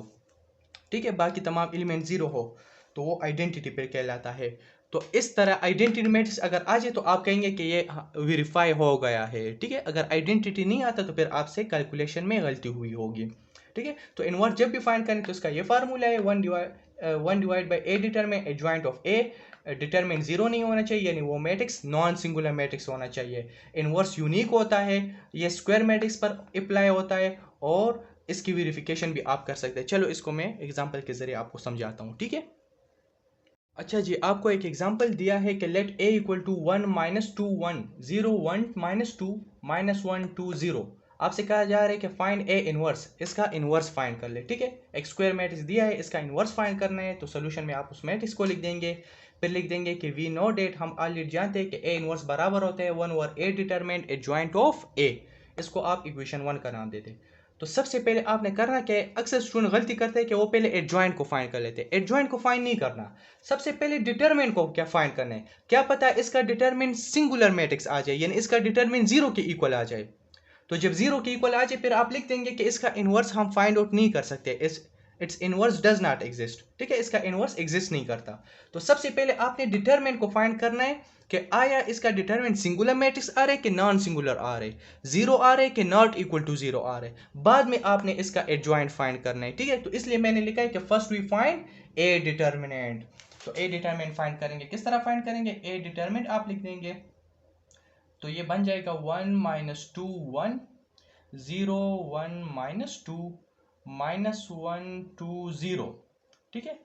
ठीक है, बाकी तमाम एलिमेंट 0 हो, तो वो आइडेंटिटी पे कहलाता है। तो इस तरह आइडेंटिटी मैट्रिक्स अगर आ जाए तो आप कहेंगे कि ये वेरीफाई हो गया है, ठीक है। अगर आइडेंटिटी नहीं आता तो फिर आपसे कैलकुलेशन में गलती हुई होगी, ठीक है। तो इनवर्स जब भी फाइंड करें तो इसका ये फार्मूला है 1 divide by A determinant adjoint of A. Determinant 0 नहीं होना चाहिए, यानी वो मैट्रिक्स नॉन सिंगुलर मैट्रिक्स होना चाहिए। इनवर्स यूनिक होता है, ये स्क्वायर मैट्रिक्स पर अप्लाई होता है, और इसकी वेरिफिकेशन भी आप कर सकते हैं। चलो इसको मैं एग्जांपल के जरिए आपको समझाता हूँ, ठीक है। अच्छा जी, आपको एक एग्जांपल दिया है कि लेट a इक्वल टू 1 -2 1 0 1 -2 -1 2 0। आपसे कहा जा रहा है कि फाइंड ए इनवर्स, इसका इनवर्स फाइंड कर ले। ठीक है, एक स्क्वायर मैट्रिक्स दिया है, इसका इनवर्स फाइंड करना है, तो सोल्यूशन में आप उस मैट्रिक्स को लिख देंगे। फिर लिख देंगे कि वी नो डेट, हम ऑलरेडी जानते हैं कि ए इनवर्स बराबर होता है 1 over A determinant adjoint of A. इसको आप इक्वेशन 1 का नाम देते। तो सबसे पहले आपने करना क्या है, अक्सर स्टूडेंट गलती करते हैं कि वो पहले एडजॉइंट को फाइंड कर लेते हैं। एडजॉइंट को फाइंड नहीं करना, सबसे पहले डिटरमिनेंट को क्या फाइंड करना है। क्या पता है इसका डिटरमिनेंट सिंगुलर मैट्रिक्स आ जाए, यानी इसका डिटरमिनेंट जीरो के इक्वल आ जाए। तो जब जीरो के इक्वल आ जाए फिर आप लिख देंगे कि इसका इनवर्स हम फाइंड आउट नहीं कर सकते, it's inverse does not exist. ठीक है, इसका इनवर्स एग्जिस्ट नहीं करता। तो सबसे पहले आपने डिटरमिनेंट को फाइंड करना है कि आया इसका डिटरमिनेंट सिंगुलर मैट्रिक्स आ रहा है कि नॉन सिंगुलर आ रहा है, जीरो आ रहा है कि नॉट इक्वल टू जीरो आ रहा है। बाद में आपने इसका एडजॉइंट फाइंड करना है। ठीक है, तो इसलिए मैंने लिखा है कि first we find A determinant. तो ए डिटरमिनेंट फाइंड करेंगे, किस तरह फाइंड करेंगे, ए डिटरमिनेंट आप लिख देंगे, तो ये बन जाएगा 1 माइनस 2 1 0 1 माइनस 2 माइनस 1 2 0। ठीक है,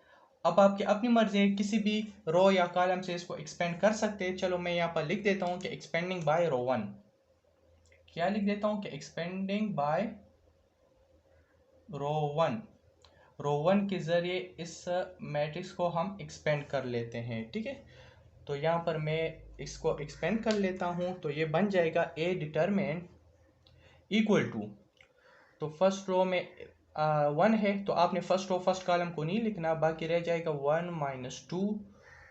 अब आपकी अपनी मर्जी है, किसी भी रो या कॉलम से इसको एक्सपेंड कर सकते हैं। चलो मैं यहाँ पर लिख देता हूँ कि एक्सपेंडिंग बाय रो 1, क्या लिख देता हूँ कि एक्सपेंडिंग बाय रो 1, रो 1 के जरिए इस मैट्रिक्स को हम एक्सपेंड कर लेते हैं। ठीक है, तो यहाँ पर मैं इसको एक्सपेंड कर लेता हूँ, तो ये बन जाएगा ए डिटरमिनेंट इक्वल टू, तो फर्स्ट रो में 1 है तो आपने फर्स्ट रो फर्स्ट कॉलम को नहीं लिखना, बाकी रह जाएगा 1 माइनस 2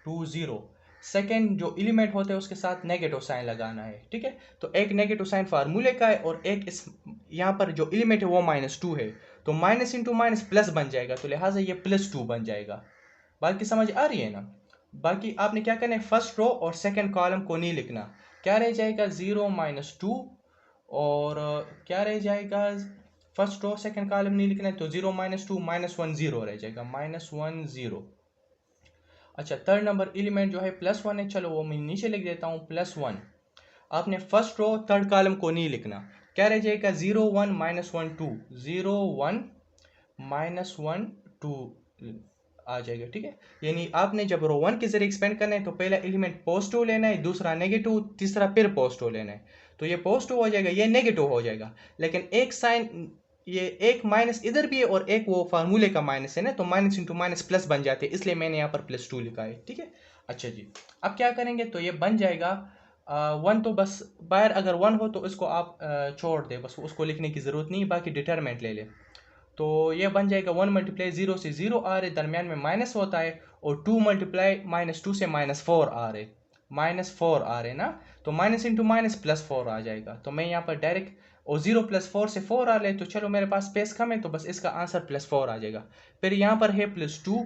2 0। सेकेंड जो एलिमेंट होते हैं उसके साथ नेगेटिव साइन लगाना है। ठीक है, तो एक नेगेटिव साइन फार्मूले का है और एक इस यहाँ पर जो एलिमेंट है वो -2 है, तो माइनस इंटू माइनस प्लस बन जाएगा, तो लिहाजा ये +2 बन जाएगा। बाकी समझ आ रही है ना। बाकी आपने क्या करना है, फर्स्ट रो और सेकेंड कॉलम को नहीं लिखना, क्या रह जाएगा 0 माइनस 2 और क्या रह जाएगा, फर्स्ट रो सेकंड कॉलम नहीं लिखना है तो 0 माइनस 2 -1 0 रह जाएगा, -1 0। अच्छा, थर्ड नंबर एलिमेंट जो है +1 है, चलो वो मैं नीचे लिख देता हूँ +1। आपने फर्स्ट रो थर्ड कॉलम को नहीं लिखना, क्या रह जाएगा 0 1 -1 2 0 1 -1 2 आ जाएगा। ठीक है, यानी आपने जब रो 1 के जरिए एक्सपेंड करना है तो पहला एलिमेंट पॉजिटिव लेना है, दूसरा नेगेटिव, तीसरा फिर पॉजिटिव लेना है। तो ये पॉजिटिव हो जाएगा, ये नेगेटिव हो जाएगा, लेकिन एक साइन, ये एक माइनस इधर भी है और एक वो फार्मूले का माइनस है ना, तो माइनस इंटू माइनस प्लस बन जाते हैं, इसलिए मैंने यहाँ पर +2 लिखा है। ठीक है, अच्छा जी, अब क्या करेंगे, तो ये बन जाएगा 1, तो बस बाहर अगर 1 हो तो इसको आप छोड़ दे, बस उसको लिखने की ज़रूरत नहीं, बाकी डिटरमिनेंट ले ले। तो ये बन जाएगा 1 मल्टीप्लाई 0 से 0 आ रहे, दरमियान में माइनस होता है, और 2 मल्टीप्लाई -2 से -4 आ रहे, -4 आ रहे ना, तो माइनस इंटू माइनस +4 आ जाएगा। तो मैं यहाँ पर डायरेक्ट, और 0 + 4 से 4 आ रहे, तो चलो मेरे पास स्पेस कम है तो बस इसका आंसर +4 आ जाएगा। फिर यहाँ पर है +2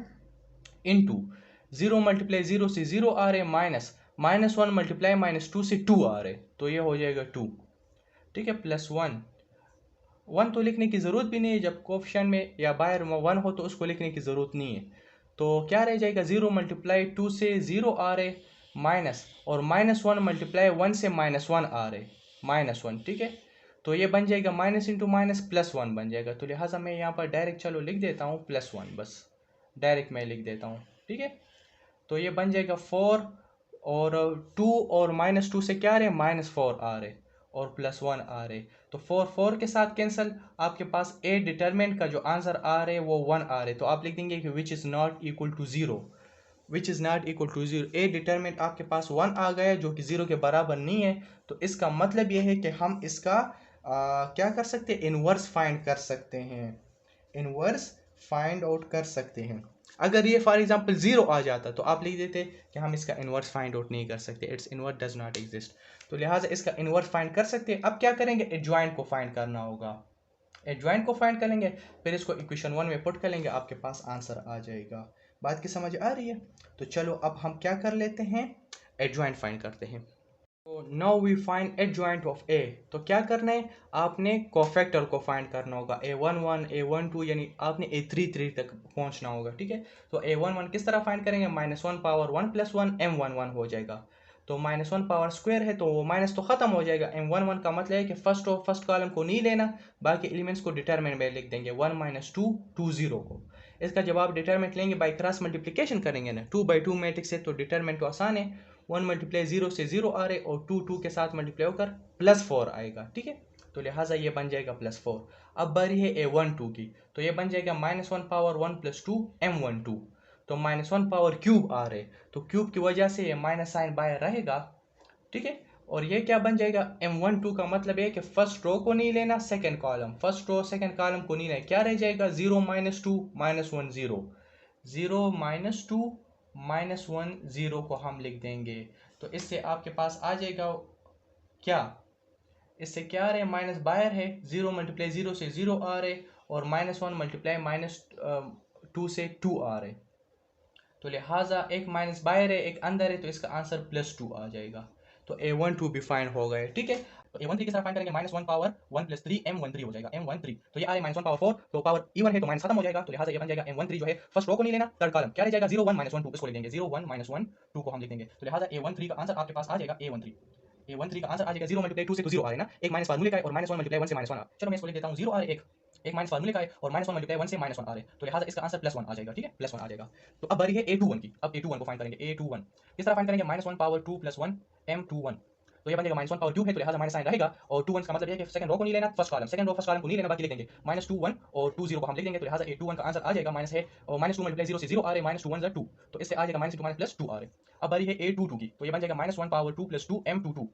इंटू 0 मल्टीप्लाई 0 से 0 आ रहे, -1 मल्टीप्लाई -2 से 2 आ रहे, तो ये हो जाएगा 2। ठीक है, +1 1 तो लिखने की ज़रूरत भी नहीं है, जब कोफिशिएंट में या बाहर 1 हो तो उसको लिखने की ज़रूरत नहीं है। तो क्या रह जाएगा, 0 मल्टीप्लाई 2 से 0 आ रहे, माइनस, और -1 मल्टीप्लाई 1 से -1 आ रहे, -1। ठीक है, तो ये बन जाएगा माइनस इंटू माइनस +1 बन जाएगा, तो लिहाजा मैं यहाँ पर डायरेक्ट चलो लिख देता हूँ +1, बस डायरेक्ट मैं लिख देता हूँ। ठीक है, तो ये बन जाएगा 4 और 2 और -2 से क्या आ रहे, -4 आ रहे, और +1 आ रहे, तो 4 के साथ कैंसिल, आपके पास ए डिटरमिनेंट का जो आंसर आ रहे वो 1 आ रहे, तो आप लिख देंगे कि which is not equal to 0, which is not equal to 0। A determinant आपके पास 1 आ गया जो कि 0 के बराबर नहीं है, तो इसका मतलब ये है कि हम इसका क्या कर सकते हैं, इनवर्स फाइंड कर सकते हैं, इनवर्स फाइंड आउट कर सकते हैं। अगर ये फॉर एग्जांपल 0 आ जाता तो आप लिख देते कि हम इसका इनवर्स फाइंड आउट नहीं कर सकते, it's inverse does not exist, तो लिहाजा इसका इनवर्स फाइंड कर सकते हैं। अब क्या करेंगे, एडजॉइंट को फाइंड करना होगा, एडजॉइंट को फाइंड करेंगे, फिर इसको इक्वेशन 1 में पुट करेंगे, आपके पास आंसर आ जाएगा। बात की समझ आ रही है। तो चलो अब हम क्या कर लेते हैं, एडजॉइंट फाइंड करते हैं। तो now we find adjoint of A, तो क्या करना है, आपने कोफैक्टर को फाइंड करना होगा, a11 a12, यानी आपने a33 तक पहुंचना होगा। ठीक है, तो a11 किस तरह फाइंड करेंगे, -1 पावर 1 + 1 m11 हो जाएगा, तो -1 पावर स्क्वायर है तो वो माइनस तो खत्म हो जाएगा, m11 का मतलब है कि फर्स्ट कॉलम को नहीं लेना, बाकी एलिमेंट्स को डिटरमिनेंट में लिख देंगे, 1 - 2 2 0 को। इसका जब आप डिटरमिनेंट लेंगे बाई क्रॉस मल्टीप्लिकेशन करेंगे ना, 2/2 मैट्रिक्स है तो डिटरमिनेंट तो आसान है, 1 मल्टीप्लाई 0 से 0 आ रहे, और 2 के साथ मल्टीप्लाई होकर +4 आएगा। ठीक है, तो लिहाजा ये बन जाएगा +4। अब बारी है A12 की, तो ये बन जाएगा -1 पावर 1 + 2 M12। तो -1 पावर क्यूब आ रहे, तो क्यूब की वजह से ये माइनस साइन बाहर रहेगा, ठीक है। और ये क्या बन जाएगा, M12 का मतलब है कि फर्स्ट रो को नहीं लेना, second column, first row second column को नहीं लेना, क्या रह जाएगा 0 - 2 -1 0, 0 - 2 -1 0 को हम लिख देंगे। तो इससे आपके पास आ जाएगा क्या, इससे क्या आ रहे हैं, माइनस बाहर है, 0 × 0 से 0 आ रहे, और -1 × -2 से 2 आ रहे। तो लिहाजा एक माइनस बाहर है एक अंदर है, तो इसका आंसर +2 आ जाएगा। तो A12 भी फाइंड हो गए, ठीक है। तो A13 किस तरह फाइंड करेंगे, -1 पावर 1 + 3 M13 हो जाएगा, M13। तो ये आ रहा है -1 पावर 4, तो पावर इवन है तो माइनस खत्म हो जाएगा, तो लिहाजा ये बन जाएगा M13 जो है फर्स्ट रो को नहीं लेना, थर्ड कॉलम क्या रह जाएगा 0 1 -1 2, इसको लिख देंगे 0 1 -1 2 को हम लिख देंगे। तो लिहाजा A13 का आंसर आपके पास आ जाएगा A13 का आंसर आ जाएगा 0 × 2 से तो 0 आ रहा है ना, एक माइनस फार्मूले का है, और -1 × 1 से -1 आ, चलो मैं इसको लिख देता हूँ 0 आ रहा है, एक माइनस फार्मूले का है, और -1 × 1 से -1 आ रहे हैं, तो लिहाजा इसका आंसर +1 आ जाएगा, ठीक है, +1 आ जाएगा। तो अब बारी है A21 की, अब A21 को फाइंड करेंगे। A21 किस तरह फाइंड करेंगे, -1 पावर 2 + 1 M21। तो ये बनेगा -1 पावर क्यूब है, तो लिहाजा माइनस साइन रहेगा, और 21 का मतलब है कि सेकंड रो को नहीं लेना, first column, second row first column को नहीं लेना, बाकी लिख देंगे -21 और 2 0 को हम लिख देंगे। तो लिहाजा A21 का आंसर आ जाएगा माइनस है, और -2 × 0 से 0 आ रहे, -2 1 2, तो इससे आ जाएगा -2 2 आ रहे। अब बारी है A22 की, तो ये बन जाएगा -1 पावर 2 + 2 M22।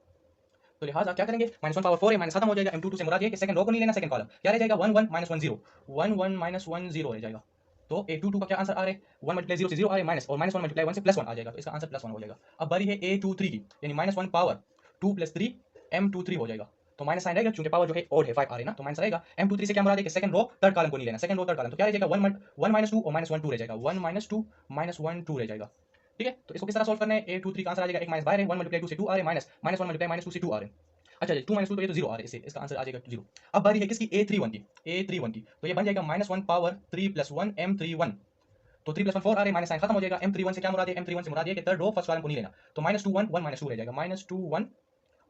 तो लिहाजा क्या करेंगे, -1 पावर 4 है, माइनस खत्म हो जाएगा, M22 से मुराद ये कि सेकंड रो को नहीं लेना, सेकंड कॉलम क्या रह जाएगा 1 1 -1 0, 1 1 -1 0 रह जाएगा। तो A22 का क्या आंसर आ रहा है, 1 × 0 से 0 आ रहे माइनस, और -1 × 1 से +1 आ जाएगा, तो इसका आंसर +1 हो जाएगा। अब बारी है A23 की, यानी -1 पावर 2 + 3 M23 हो जाएगा। तो माइनस साइन रहेगा क्योंकि पावर जो है ऑड है, 5 आ रहे ना, तो माइनस रहेगा। M23 से क्या मुराद है कि सेकंड रो थर्ड कॉलम को नहीं लेना, सेकंड रो थर्ड कॉलम, तो क्या रह जाएगा 1 -2 और -1 2 रह जाएगा, 1 -2 -1 2 रह जाएगा, ठीक है। तो इसको किस तरह सोल्व करना है, A23 का आंसर आ जाएगा, एक माइनस बाहर है, 1 × 2 से 2 आ रहे, माइनस -1 × -2 से 2 आ रहे। अच्छा जी, 2 - 2 तो ये तो 0 आ रहा है, इससे इसका आंसर आ जाएगा 0। अब बारी है किसकी, A31 की, A31 की, तो ये बन जाएगा -1 पावर 3 + 1 M31। तो 3 + 1 4 आ रहे, माइनस साइन खत्म हो जाएगा। M31 से क्या मुराद है, M31 से मुराद है कि थर्ड रो फर्स्ट कॉलम को नहीं लेना, तो -2 1 1 -2 रह जाएगा, -2 1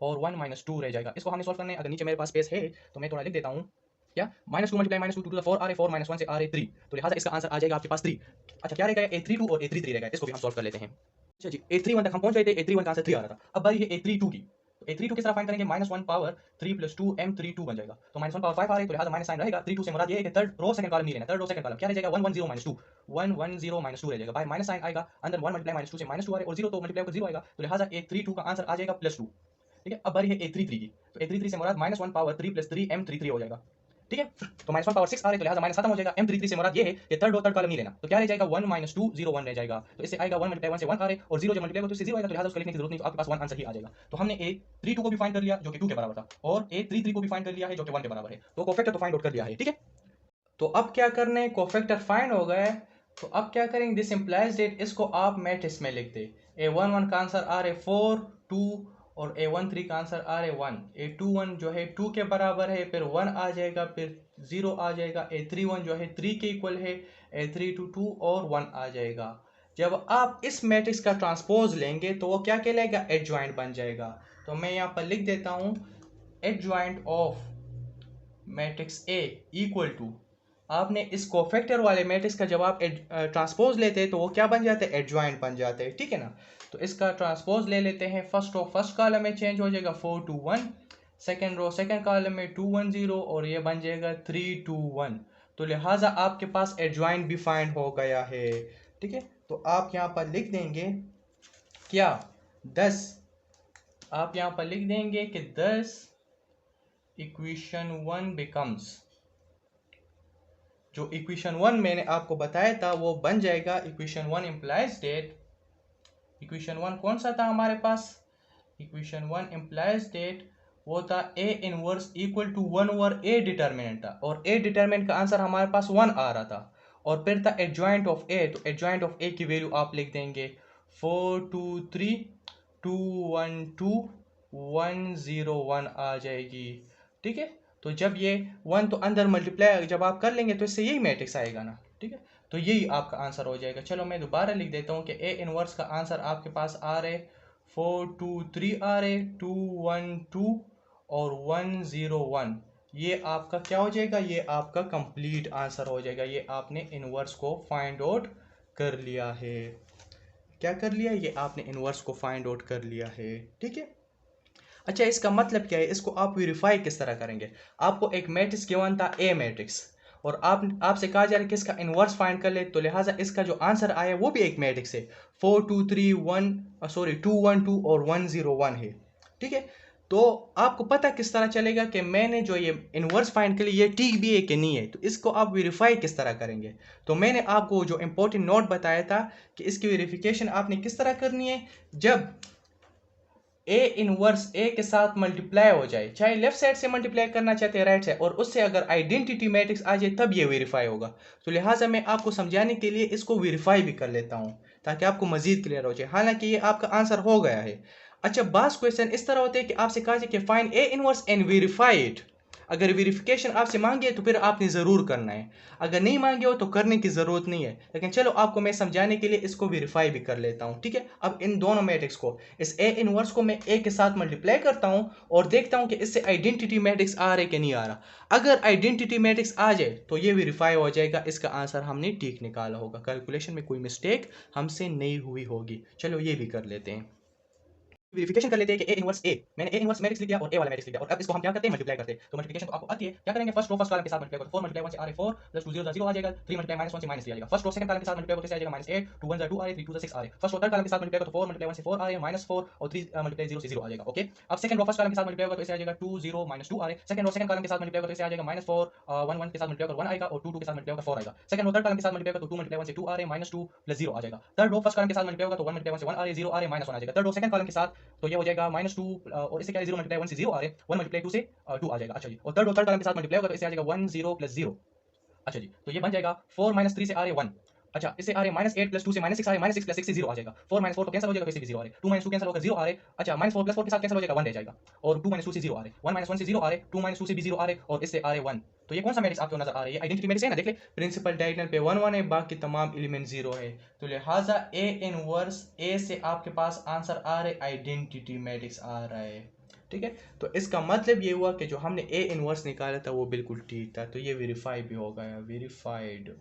और 1 -2 रह जाएगा। इसको हमने सोल्व करना है, अगर नीचे मेरे पास स्पेस है तो मैं थोड़ा लिख देता हूँ, क्या -2 × -2 2 to the 4 आ रहे, 4 -1 से आ रहे 3, तो लिहाजा इसका आंसर आ जाएगा आपके पास 3। अच्छा क्या रहेगा, A32 और A33 रहेगा, इसको भी हम सोल्व कर लेते हैं। अच्छा जी, A31 तक हम पहुंच गए थे, A31 का आंसर 3 आ रहा था। अब बारी है A32 की, तो A32 किस तरह फाइंड करेंगे, -1 पावर 3 + 2 M32 बन जाएगा, तो -1 पावर 5 आ रहे, तो लिहाजा माइनस साइन रहेगा। 32 से मुराद ये है कि थर्ड रो सेकंड कॉलम नहीं लेना, थर्ड रो सेकंड कॉलम क्या रह जाएगा 1 1 0 -2, 1 1 0 -2 रह जाएगा, बाहर माइनस साइन आएगा, अंदर 1 × -2 से -2 आ रहे, और 0 तो मल्टीप्लाई होकर 0 आएगा, तो लिहाजा A32 का आंसर आ जाएगा +2, ठीक है। अब बारी है A33 की, तो A33 से मुराद -1 पावर 3 + 3 M33 हो जाएगा, ठीक है। तो -1 पावर 6 आ रहे, तो लिहाजा माइनस खत्म हो जाएगा। M33 से मुराद ये है कि थर्ड रो थर्ड कॉलम नहीं लेना, तो क्या रह जाएगा 1 -2 0 1 रह जाएगा, तो इससे आएगा 1 × 1 से 1 आ रहे, और 0 जब मल्टीप्लाई हो तो इससे 0 आएगा, तो लिहाजा उसको लिखने की जरूरत नहीं, तो आपके पास 1 आंसर ही आ जाएगा। तो हमने A32 को भी फाइंड कर लिया जो कि 2 के बराबर था, और A33 को भी फाइंड कर लिया है जो कि 1 के बराबर है, तो कोफैक्टर तो फाइंड आउट कर लिया है, ठीक है। तो अब क्या करना है, कोफैक्टर फाइंड हो गए, तो अब क्या करेंगे, दिस इंप्लाइज दैट इसको आप मैट्रिक्स में लिख दे। A11 का आंसर आ रहे 4 2, और A13 का आंसर आ रहे 1, A21 जो है 2 के बराबर है, फिर 1 आ जाएगा, फिर 0 आ जाएगा, A31 जो है 3 के इक्वल है, A32 2 और 1 आ जाएगा। जब आप इस मैट्रिक्स का ट्रांसपोज लेंगे तो वो क्या कहलाएगा, एडजॉइंट बन जाएगा। तो मैं यहाँ पर लिख देता हूँ, adjoint of matrix A equal to, आपने इस कोफैक्टर वाले मैट्रिक्स का जब आप ट्रांसपोज लेते हैं तो वो क्या बन जाते हैं, एडजॉइंट बन जाते हैं, ठीक है ना। तो इसका ट्रांसपोज ले लेते हैं, फर्स्ट रो फर्स्ट कॉलम में चेंज हो जाएगा 4 2 1, सेकंड रो सेकंड कॉलम में 2 1 0, और ये बन जाएगा 3 2 1। तो लिहाजा आपके पास एडजॉइंट भी फाइंड हो गया है, ठीक है। तो आप यहाँ पर लिख देंगे क्या, 10, आप यहाँ पर लिख देंगे कि 10 इक्वेशन 1 बिकम्स, जो इक्वेशन 1 मैंने आपको बताया था वो बन जाएगा, इक्वेशन 1 इम्प्लाइज दैट, इक्वेशन 1 कौन सा था हमारे पास, इक्वेशन 1 इम्प्लाइज दैट वो था A inverse equal to 1 over A determinant था, और A डिटर्मिनेंट का आंसर हमारे पास 1 आ रहा था, और फिर था एडजॉइंट ऑफ A, तो एडजॉइंट ऑफ A की वैल्यू आप लिख देंगे 4 2 3 2 1 2 1 0 1 आ जाएगी, ठीक है। तो जब ये 1 तो अंदर मल्टीप्लाई जब आप कर लेंगे तो इससे यही मैट्रिक्स आएगा ना, ठीक है। तो यही आपका आंसर हो जाएगा। चलो मैं दोबारा लिख देता हूँ कि A इनवर्स का आंसर आपके पास आ रहे 4 2 3 आ रहे, 2 1 2 और 1 0 1, ये आपका क्या हो जाएगा, ये आपका कंप्लीट आंसर हो जाएगा। ये आपने इनवर्स को फाइंड आउट कर लिया है, क्या कर लिया, ये आपने इनवर्स को फाइंड आउट कर लिया है, ठीक है। अच्छा, इसका मतलब क्या है, इसको आप वेरीफाई किस तरह करेंगे? आपको एक मैट्रिक्स गिवन था ए मैट्रिक्स, और आपसे कहा जा रहा है कि इसका इन्वर्स फाइंड कर ले, तो लिहाजा इसका जो आंसर आया वो भी एक मैट्रिक्स है, 4 2 3 1 सॉरी 2 1 2 और 1 0 1 है। ठीक है, तो आपको पता किस तरह चलेगा कि मैंने जो ये इन्वर्स फाइंड कर लिया ये ठीक भी है कि नहीं है? तो इसको आप वेरीफाई किस तरह करेंगे? तो मैंने आपको जो इंपॉर्टेंट नोट बताया था कि इसकी वेरिफिकेशन आपने किस तरह करनी है, जब ए इनवर्स ए के साथ मल्टीप्लाई हो जाए, चाहे लेफ्ट साइड से मल्टीप्लाई करना चाहते हैं राइट साइड, और उससे अगर आइडेंटिटी मैट्रिक्स आ जाए तब ये वेरीफाई होगा। तो लिहाजा मैं आपको समझाने के लिए इसको वेरीफाई भी कर लेता हूँ ताकि आपको मजीद क्लियर हो जाए, हालांकि ये आपका आंसर हो गया है। अच्छा, बास क्वेश्चन इस तरह होते हैं कि आपसे कहा जाए कि find A inverse and verify it. अगर वेरिफिकेशन आपसे मांगे तो फिर आपने ज़रूर करना है, अगर नहीं मांगे हो तो करने की ज़रूरत नहीं है। लेकिन चलो आपको मैं समझाने के लिए इसको वेरीफाई भी कर लेता हूँ। ठीक है, अब इन दोनों मैट्रिक्स को, इस ए इनवर्स को मैं ए के साथ मल्टीप्लाई करता हूँ और देखता हूँ कि इससे आइडेंटिटी मैट्रिक्स आ रहा है कि नहीं आ रहा। अगर आइडेंटिटी मैट्रिक्स आ जाए तो ये वेरीफाई हो जाएगा, इसका आंसर हमने ठीक निकाला होगा, कैलकुलेशन में कोई मिस्टेक हमसे नहीं हुई होगी। चलो ये भी कर लेते हैं, वेरिफिकेशन कर लेते हैं कि ए इनवर्स ए, मैंने ए इनवर्स मैट्रिक्स लिख दिया और ए वाला मैट्रिक्स लिख दिया, और अब इसको हम क्या करते हैं, मल्टीप्लाई करते हैं। तो मल्टीप्लिकेशन तो आपको आती है, क्या करेंगे, फर्स्ट रो फर्स्ट कॉलम के साथ मल्टीप्लाई करो, 4 मल्टीप्लाई 1 से आ रहा है 4 प्लस 2 0 0 आ जाएगा, 3 मल्टीप्लाई -1 से माइनस आ जाएगा। फर्स्ट रो सेकंड कॉलम के साथ मल्टीप्लाई करते से आ जाएगा -8, 2 1 2 आ रहा है, 3 2 6 आ रहा है। फर्स्ट रो थर्ड कॉलम के साथ मल्टीप्लाई करो तो 4 मल्टीप्लाई 1 से 4 आ रहा है -4, और 3 मल्टीप्लाई 0 से 0 आ जाएगा। ओके, अब सेकंड रो फर्स्ट कॉलम के साथ मल्टीप्लाई करो तो इसे आ जाएगा 2 0 -2 आ रहा है। सेकंड रो सेकंड कॉलम के साथ मल्टीप्लाई करो तो इसे आ जाएगा -4, 1 1 के साथ मल्टीप्लाई करो 1 आएगा, और 2 2 के साथ मल्टीप्लाई करो 4 आएगा। सेकंड रो थर्ड कॉलम के साथ मल्टीप्लाई करो तो 2 मल्टीप्लाई 1 से 2 आ रहा है, -2 प्लस 0 आ जाएगा। थर्ड रो फर्स्ट कॉलम के साथ मल्टीप्लाई करो तो 1 मल्टीप्लाई 1 से 1 आ रहा है, 0 आ रहा है, -1 आ जाएगा। थर्ड रो सेकंड कॉलम के साथ तो ये हो जाएगा -2, और इससे क्या है, 0 मल्टीप्लाई 1 से 0 आ रहा है, 1 मल्टीप्लाई 2 से 2 आ जाएगा। अच्छा जी, और थर्ड कॉलम के साथ मल्टीप्लाई होगा तो इससे आ जाएगा 1 0 प्लस 0। अच्छा जी, तो ये बन जाएगा 4 3 से आ रहे 1। अच्छा, इससे आ रहे -8 प्लस 2 से -6 आ रहे, -6 प्लस 6 से 0 आ जाएगा। 4 4 तो कैंसिल हो जाएगा, तो इससे भी 0 आ रहे, 2 2 कैंसिल होगा, 0 आ रहे। अच्छा, -4 प्लस 4 के साथ कैंसिल हो जाएगा, 1 रह जाएगा, और 2 2 से 0 आ रहे, 1 1 से 0 आ रहे, 2 2 से भी 0 आ रहे, और इससे आ रहे 1। तो ये कौन सा मैट्रिक्स आपको नजर आ रहा है, ये आइडेंटिटी मैट्रिक्स है ना, देख ले, प्रिंसिपल डायगोनल पे 1 1 है, बाकी तमाम एलिमेंट 0 है। तो लिहाजा ए इनवर्स ए से आपके पास आंसर आ रहा है, आइडेंटिटी मैट्रिक्स आ रहा है। ठीक है, तो इसका मतलब ये हुआ कि जो हमने ए इनवर्स निकाला था वो बिल्कुल ठीक था, तो ये वेरीफाई भी हो गया, वेरीफाइड।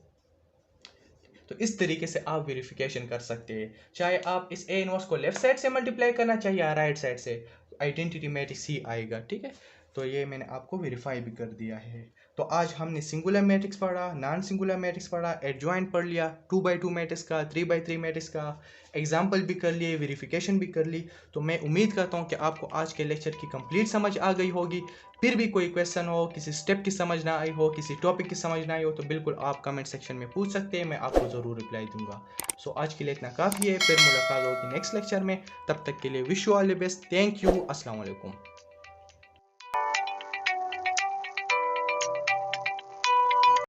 तो इस तरीके से आप वेरिफिकेशन कर सकते हैं, चाहे आप इस ए इनवर्स को लेफ्ट साइड से मल्टीप्लाई करना चाहिए या राइट साइड से, आइडेंटिटी मैट्रिक्स ही आएगा। ठीक है, तो ये मैंने आपको वेरीफाई भी कर दिया है। तो आज हमने सिंगुलर मैट्रिक्स पढ़ा, नॉन सिंगुलर मैट्रिक्स पढ़ा, एडजॉइंट पढ़ लिया, 2x2 मैट्रिक्स का, 3x3 मैट्रिक्स का एग्जाम्पल भी कर लिए, वेरिफिकेशन भी कर ली। तो मैं उम्मीद करता हूँ कि आपको आज के लेक्चर की कंप्लीट समझ आ गई होगी। फिर भी कोई क्वेश्चन हो, किसी स्टेप की समझ ना आई हो, किसी टॉपिक की समझ ना आई हो, तो बिल्कुल आप कमेंट सेक्शन में पूछ सकते हैं, मैं आपको ज़रूर रिप्लाई दूंगा। सो आज के लिए इतना काफ़ी है, फिर मुलाकात होगी नेक्स्ट लेक्चर में, तब तक के लिए wish you all the best, thank you, अस्सलाम वालेकुम।